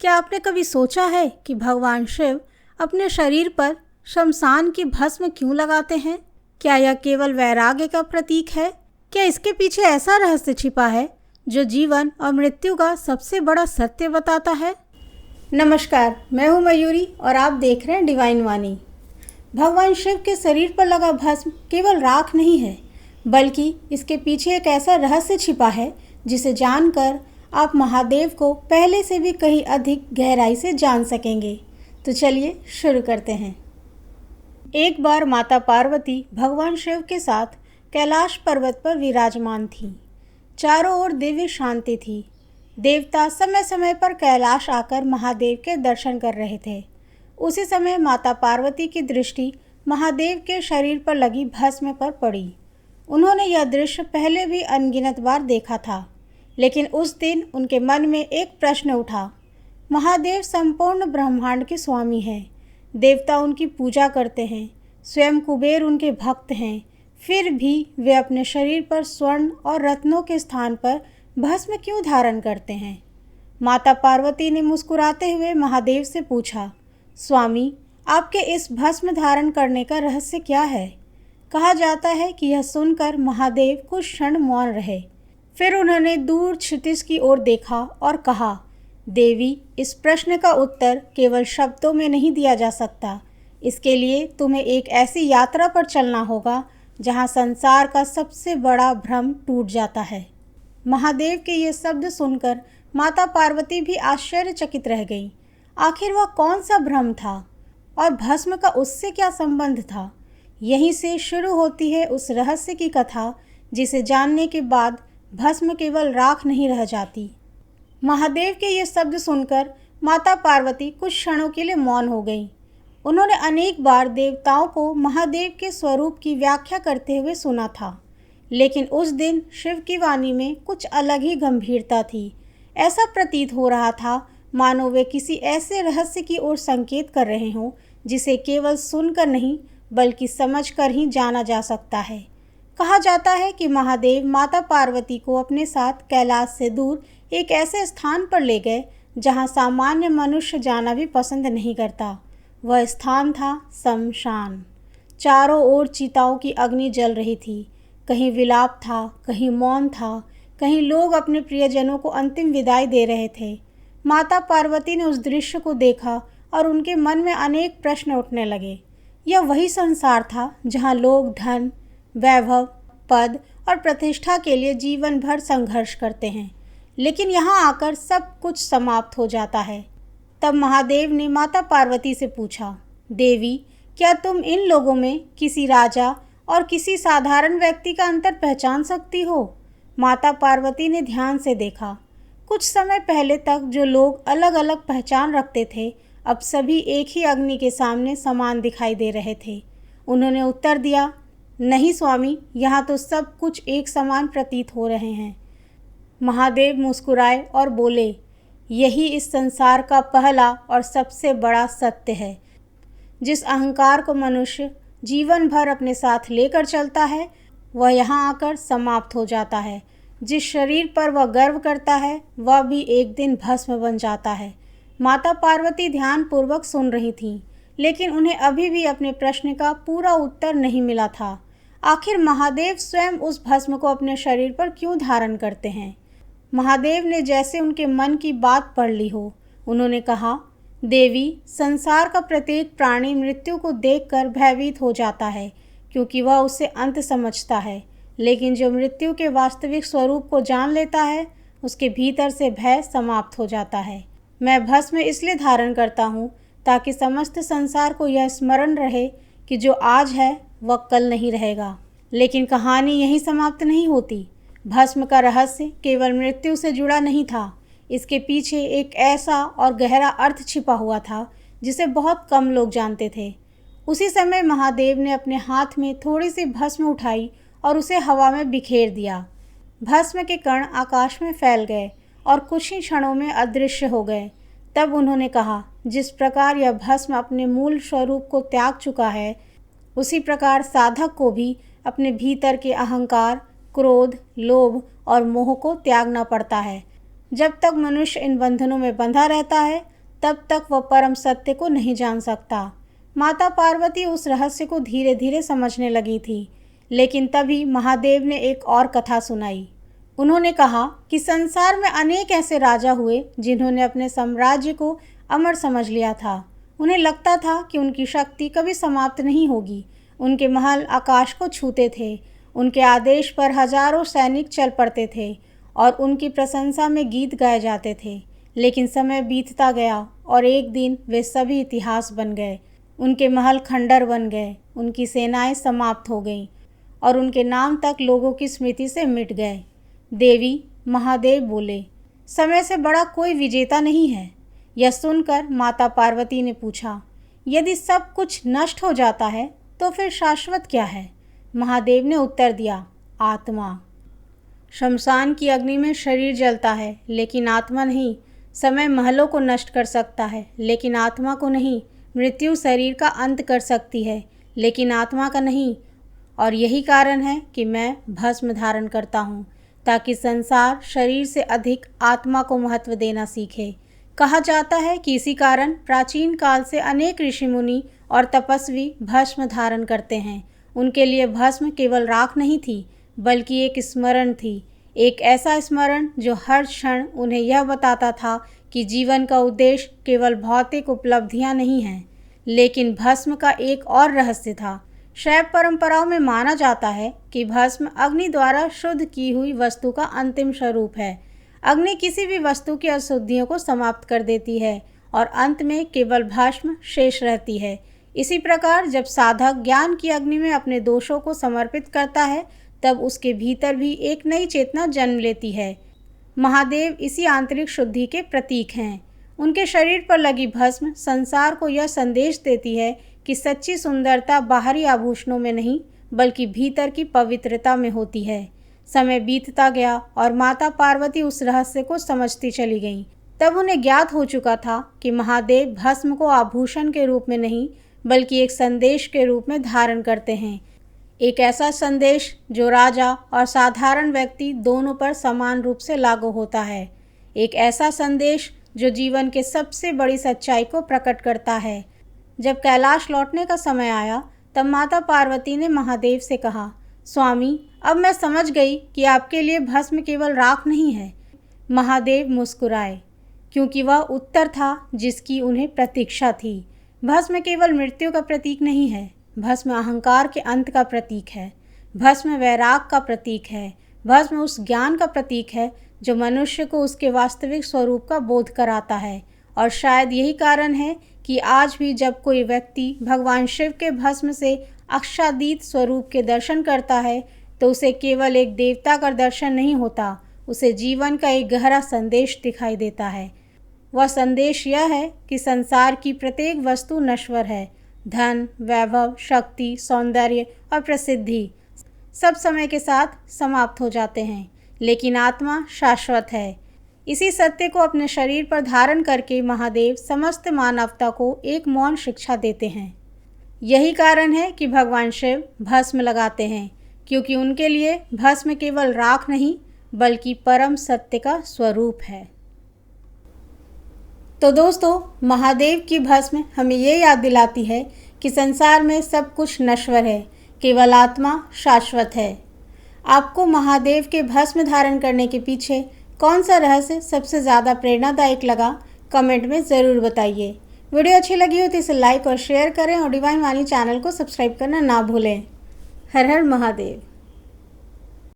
क्या आपने कभी सोचा है कि भगवान शिव अपने शरीर पर शमशान की भस्म क्यों लगाते हैं? क्या यह केवल वैराग्य का प्रतीक है? क्या इसके पीछे ऐसा रहस्य छिपा है जो जीवन और मृत्यु का सबसे बड़ा सत्य बताता है? नमस्कार, मैं हूँ मयूरी और आप देख रहे हैं डिवाइन वाणी। भगवान शिव के शरीर पर लगा भस्म केवल राख नहीं है, बल्कि इसके पीछे एक ऐसा रहस्य छिपा है जिसे जानकर आप महादेव को पहले से भी कहीं अधिक गहराई से जान सकेंगे। तो चलिए शुरू करते हैं। एक बार माता पार्वती भगवान शिव के साथ कैलाश पर्वत पर विराजमान थीं। चारों ओर दिव्य शांति थी। देवता समय समय पर कैलाश आकर महादेव के दर्शन कर रहे थे। उसी समय माता पार्वती की दृष्टि महादेव के शरीर पर लगी भस्म पर पड़ी। उन्होंने यह दृश्य पहले भी अनगिनत बार देखा था, लेकिन उस दिन उनके मन में एक प्रश्न उठा। महादेव संपूर्ण ब्रह्मांड के स्वामी हैं, देवता उनकी पूजा करते हैं, स्वयं कुबेर उनके भक्त हैं, फिर भी वे अपने शरीर पर स्वर्ण और रत्नों के स्थान पर भस्म क्यों धारण करते हैं? माता पार्वती ने मुस्कुराते हुए महादेव से पूछा, स्वामी, आपके इस भस्म धारण करने का रहस्य क्या है? कहा जाता है कि यह सुनकर महादेव कुछ क्षण मौन रहे। फिर उन्होंने दूर क्षितिज की ओर देखा और कहा, देवी, इस प्रश्न का उत्तर केवल शब्दों में नहीं दिया जा सकता। इसके लिए तुम्हें एक ऐसी यात्रा पर चलना होगा जहां संसार का सबसे बड़ा भ्रम टूट जाता है। महादेव के ये शब्द सुनकर माता पार्वती भी आश्चर्यचकित रह गईं। आखिर वह कौन सा भ्रम था और भस्म का उससे क्या संबंध था? यहीं से शुरू होती है उस रहस्य की कथा जिसे जानने के बाद भस्म केवल राख नहीं रह जाती। महादेव के ये शब्द सुनकर माता पार्वती कुछ क्षणों के लिए मौन हो गईं। उन्होंने अनेक बार देवताओं को महादेव के स्वरूप की व्याख्या करते हुए सुना था, लेकिन उस दिन शिव की वाणी में कुछ अलग ही गंभीरता थी। ऐसा प्रतीत हो रहा था मानो वे किसी ऐसे रहस्य की ओर संकेत कर रहे हों जिसे केवल सुनकर नहीं बल्कि समझकर ही जाना जा सकता है। कहा जाता है कि महादेव माता पार्वती को अपने साथ कैलाश से दूर एक ऐसे स्थान पर ले गए जहां सामान्य मनुष्य जाना भी पसंद नहीं करता। वह स्थान था शमशान। चारों ओर चिताओं की अग्नि जल रही थी। कहीं विलाप था, कहीं मौन था, कहीं लोग अपने प्रियजनों को अंतिम विदाई दे रहे थे। माता पार्वती ने उस दृश्य को देखा और उनके मन में अनेक प्रश्न उठने लगे। यह वही संसार था जहां लोग धन, वैभव, पद और प्रतिष्ठा के लिए जीवन भर संघर्ष करते हैं, लेकिन यहाँ आकर सब कुछ समाप्त हो जाता है। तब महादेव ने माता पार्वती से पूछा, देवी, क्या तुम इन लोगों में किसी राजा और किसी साधारण व्यक्ति का अंतर पहचान सकती हो? माता पार्वती ने ध्यान से देखा। कुछ समय पहले तक जो लोग अलग अलग पहचान रखते थे, अब सभी एक ही अग्नि के सामने समान दिखाई दे रहे थे। उन्होंने उत्तर दिया, नहीं स्वामी, यहाँ तो सब कुछ एक समान प्रतीत हो रहे हैं। महादेव मुस्कुराए और बोले, यही इस संसार का पहला और सबसे बड़ा सत्य है। जिस अहंकार को मनुष्य जीवन भर अपने साथ लेकर चलता है, वह यहाँ आकर समाप्त हो जाता है। जिस शरीर पर वह गर्व करता है, वह भी एक दिन भस्म बन जाता है। माता पार्वती ध्यानपूर्वक सुन रही थीं, लेकिन उन्हें अभी भी अपने प्रश्न का पूरा उत्तर नहीं मिला था। आखिर महादेव स्वयं उस भस्म को अपने शरीर पर क्यों धारण करते हैं? महादेव ने जैसे उनके मन की बात पढ़ ली हो। उन्होंने कहा, देवी, संसार का प्रत्येक प्राणी मृत्यु को देखकर भयभीत हो जाता है क्योंकि वह उसे अंत समझता है, लेकिन जो मृत्यु के वास्तविक स्वरूप को जान लेता है, उसके भीतर से भय समाप्त हो जाता है। मैं भस्म इसलिए धारण करता हूँ ताकि समस्त संसार को यह स्मरण रहे कि जो आज है वह कल नहीं रहेगा। लेकिन कहानी यहीं समाप्त नहीं होती। भस्म का रहस्य केवल मृत्यु से जुड़ा नहीं था, इसके पीछे एक ऐसा और गहरा अर्थ छिपा हुआ था जिसे बहुत कम लोग जानते थे। उसी समय महादेव ने अपने हाथ में थोड़ी सी भस्म उठाई और उसे हवा में बिखेर दिया। भस्म के कण आकाश में फैल गए और कुछ ही क्षणों में अदृश्य हो गए। तब उन्होंने कहा, जिस प्रकार यह भस्म अपने मूल स्वरूप को त्याग चुका है, उसी प्रकार साधक को भी अपने भीतर के अहंकार, क्रोध, लोभ और मोह को त्यागना पड़ता है। जब तक मनुष्य इन बंधनों में बंधा रहता है तब तक वह परम सत्य को नहीं जान सकता। माता पार्वती उस रहस्य को धीरे धीरे समझने लगी थी, लेकिन तभी महादेव ने एक और कथा सुनाई। उन्होंने कहा कि संसार में अनेक ऐसे राजा हुए जिन्होंने अपने साम्राज्य को अमर समझ लिया था। उन्हें लगता था कि उनकी शक्ति कभी समाप्त नहीं होगी। उनके महल आकाश को छूते थे, उनके आदेश पर हजारों सैनिक चल पड़ते थे और उनकी प्रशंसा में गीत गाए जाते थे। लेकिन समय बीतता गया और एक दिन वे सभी इतिहास बन गए। उनके महल खंडर बन गए, उनकी सेनाएं समाप्त हो गईं और उनके नाम तक लोगों की स्मृति से मिट गए। देवी महादेव बोले, समय से बड़ा कोई विजेता नहीं है। यह सुनकर माता पार्वती ने पूछा, यदि सब कुछ नष्ट हो जाता है तो फिर शाश्वत क्या है? महादेव ने उत्तर दिया, आत्मा। शमशान की अग्नि में शरीर जलता है लेकिन आत्मा नहीं। समय महलों को नष्ट कर सकता है लेकिन आत्मा को नहीं। मृत्यु शरीर का अंत कर सकती है लेकिन आत्मा का नहीं। और यही कारण है कि मैं भस्म धारण करता हूँ, ताकि संसार शरीर से अधिक आत्मा को महत्व देना सीखे। कहा जाता है कि इसी कारण प्राचीन काल से अनेक ऋषि मुनि और तपस्वी भस्म धारण करते हैं। उनके लिए भस्म केवल राख नहीं थी, बल्कि एक स्मरण थी, एक ऐसा स्मरण जो हर क्षण उन्हें यह बताता था कि जीवन का उद्देश्य केवल भौतिक उपलब्धियां नहीं हैं। लेकिन भस्म का एक और रहस्य था। शैव परंपराओं में माना जाता है कि भस्म अग्नि द्वारा शुद्ध की हुई वस्तु का अंतिम स्वरूप है। अग्नि किसी भी वस्तु की अशुद्धियों को समाप्त कर देती है और अंत में केवल भस्म शेष रहती है। इसी प्रकार जब साधक ज्ञान की अग्नि में अपने दोषों को समर्पित करता है तब उसके भीतर भी एक नई चेतना जन्म लेती है। महादेव इसी आंतरिक शुद्धि के प्रतीक हैं। उनके शरीर पर लगी भस्म संसार को यह संदेश देती है कि सच्ची सुंदरता बाहरी आभूषणों में नहीं बल्कि भीतर की पवित्रता में होती है। समय बीतता गया और माता पार्वती उस रहस्य को समझती चली गईं। तब उन्हें ज्ञात हो चुका था कि महादेव भस्म को आभूषण के रूप में नहीं बल्कि एक संदेश के रूप में धारण करते हैं। एक ऐसा संदेश जो राजा और साधारण व्यक्ति दोनों पर समान रूप से लागू होता है। एक ऐसा संदेश जो जीवन के सबसे बड़ी सच्चाई को प्रकट करता है। जब कैलाश लौटने का समय आया तब माता पार्वती ने महादेव से कहा, स्वामी, अब मैं समझ गई कि आपके लिए भस्म केवल राख नहीं है। महादेव मुस्कुराए, क्योंकि वह उत्तर था जिसकी उन्हें प्रतीक्षा थी। भस्म केवल मृत्यु का प्रतीक नहीं है, भस्म अहंकार के अंत का प्रतीक है। भस्म वैराग का प्रतीक है। भस्म उस ज्ञान का प्रतीक है जो मनुष्य को उसके वास्तविक स्वरूप का बोध कराता है। और शायद यही कारण है कि आज भी जब कोई व्यक्ति भगवान शिव के भस्म से अक्षातीत स्वरूप के दर्शन करता है तो उसे केवल एक देवता का दर्शन नहीं होता, उसे जीवन का एक गहरा संदेश दिखाई देता है। वह संदेश यह है कि संसार की प्रत्येक वस्तु नश्वर है। धन, वैभव, शक्ति, सौंदर्य और प्रसिद्धि सब समय के साथ समाप्त हो जाते हैं, लेकिन आत्मा शाश्वत है। इसी सत्य को अपने शरीर पर धारण करके महादेव समस्त मानवता को एक मौन शिक्षा देते हैं। यही कारण है कि भगवान शिव भस्म लगाते हैं, क्योंकि उनके लिए भस्म केवल राख नहीं बल्कि परम सत्य का स्वरूप है। तो दोस्तों, महादेव की भस्म हमें ये याद दिलाती है कि संसार में सब कुछ नश्वर है, केवल आत्मा शाश्वत है। आपको महादेव के भस्म धारण करने के पीछे कौन सा रहस्य सबसे ज़्यादा प्रेरणादायक लगा, कमेंट में ज़रूर बताइए। वीडियो अच्छी लगी हो तो इसे लाइक और शेयर करें और डिवाइन वाणी चैनल को सब्सक्राइब करना ना भूलें। हर हर महादेव।